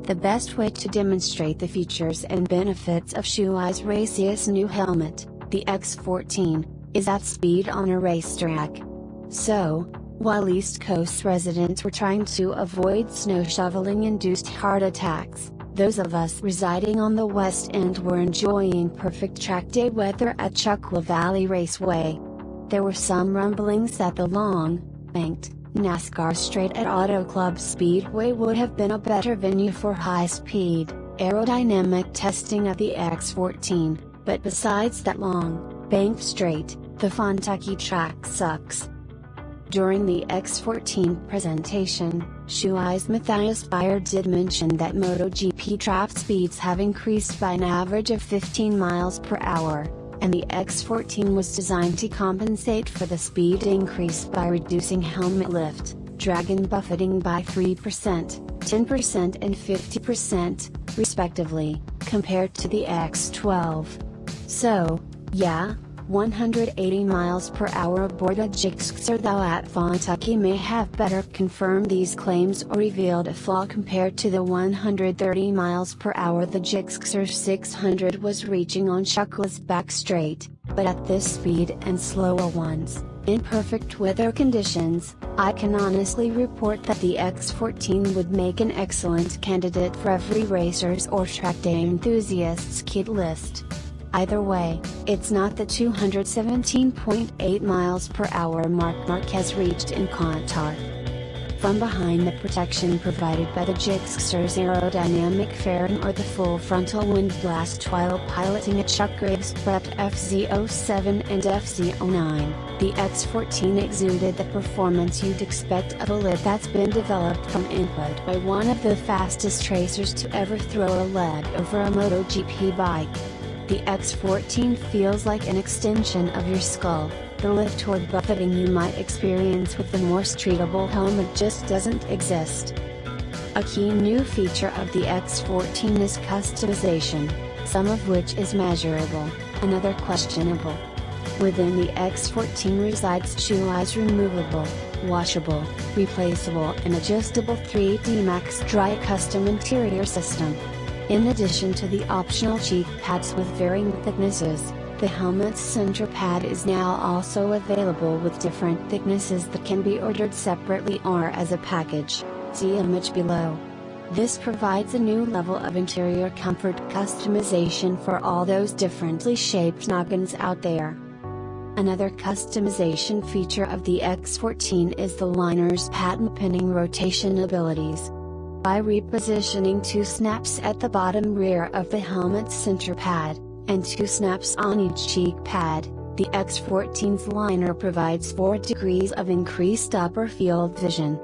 The best way to demonstrate the features and benefits of Shoei's raciest new helmet, the X-Fourteen, is at speed on a racetrack. So, while East Coast residents were trying to avoid snow shoveling-induced heart attacks, those of us residing on the West End were enjoying perfect track day weather at Choctaw Valley Raceway. There were some rumblings that the long, banked, NASCAR straight at Auto Club Speedway would have been a better venue for high-speed, aerodynamic testing of the X-Fourteen, but besides that long, banked straight, the Fontucky track sucks. During the X-Fourteen presentation, Shoei's Matthias Beyer did mention that MotoGP track speeds have increased by an average of 15 miles per hour, and the X-Fourteen was designed to compensate for the speed increase by reducing helmet lift, drag and buffeting by 3%, 10% and 50%, respectively, compared to the X-12. So, yeah, 180 miles per hour aboard a Gixxer though at Fontucky may have better confirmed these claims or revealed a flaw compared to the 130 miles per hour the Gixxer 600 was reaching on Choctaw's back straight, but at this speed and slower ones, in perfect weather conditions, I can honestly report that the X-Fourteen would make an excellent candidate for every racer's or track day enthusiast's kit list. Either way, it's not the 217.8 miles per hour mark Marquez reached in Qatar. From behind the protection provided by the Gixxer's aerodynamic fairing or the full frontal wind blast while piloting a Chuck Graves prepped FZ07 and FZ09, the X-Fourteen exuded the performance you'd expect of a lid that's been developed from input by one of the fastest racers to ever throw a leg over a MotoGP bike. The X-Fourteen feels like an extension of your skull. The lift toward buffeting you might experience with the more streetable helmet just doesn't exist. A key new feature of the X-Fourteen is customization, some of which is measurable, another questionable. Within the X-Fourteen resides Shoei's removable, washable, replaceable and adjustable 3D Max Dry custom interior system. In addition to the optional cheek pads with varying thicknesses, the helmet's center pad is now also available with different thicknesses that can be ordered separately or as a package, see image below. This provides a new level of interior comfort customization for all those differently shaped noggins out there. Another customization feature of the X-Fourteen is the liner's patent pinning rotation abilities. By repositioning two snaps at the bottom rear of the helmet's center pad, and two snaps on each cheek pad, the X-Fourteen's liner provides 4 degrees of increased upper field vision.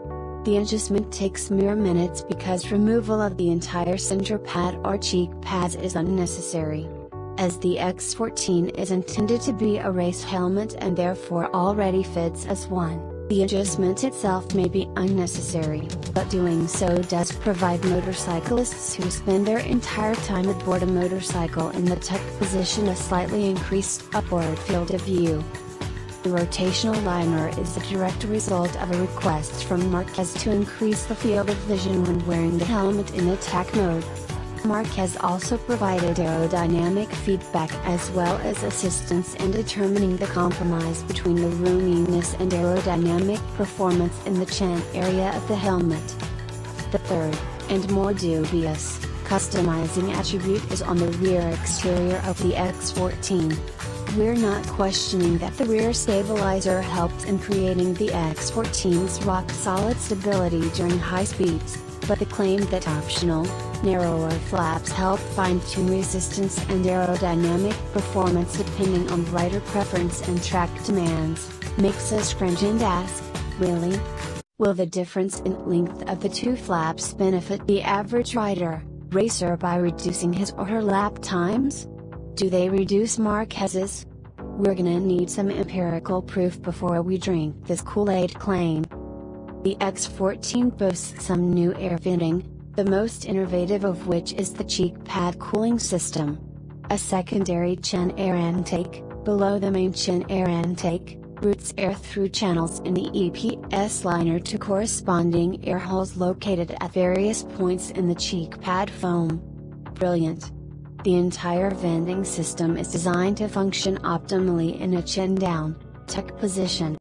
The adjustment takes mere minutes because removal of the entire center pad or cheek pads is unnecessary. As the X-Fourteen is intended to be a race helmet and therefore already fits as one, the adjustment itself may be unnecessary, but doing so does provide motorcyclists who spend their entire time aboard a motorcycle in the tuck position a slightly increased upward field of view. The rotational liner is the direct result of a request from Marquez to increase the field of vision when wearing the helmet in attack mode. Marquez also provided aerodynamic feedback as well as assistance in determining the compromise between the roominess and aerodynamic performance in the chin area of the helmet. The third, and more dubious, customizing attribute is on the rear exterior of the X-Fourteen. We're not questioning that the rear stabilizer helped in creating the X-Fourteen's rock-solid stability during high speeds, but the claim that optional, narrower flaps help fine-tune resistance and aerodynamic performance depending on rider preference and track demands, makes us cringe and ask, really? Will the difference in length of the two flaps benefit the average rider, racer by reducing his or her lap times? Do they reduce Marquez's? We're gonna need some empirical proof before we drink this Kool-Aid claim. The X-Fourteen boasts some new air venting, the most innovative of which is the cheek pad cooling system. A secondary chin air intake, below the main chin air intake, routes air through channels in the EPS liner to corresponding air holes located at various points in the cheek pad foam. Brilliant! The entire vending system is designed to function optimally in a chin-down, tuck position.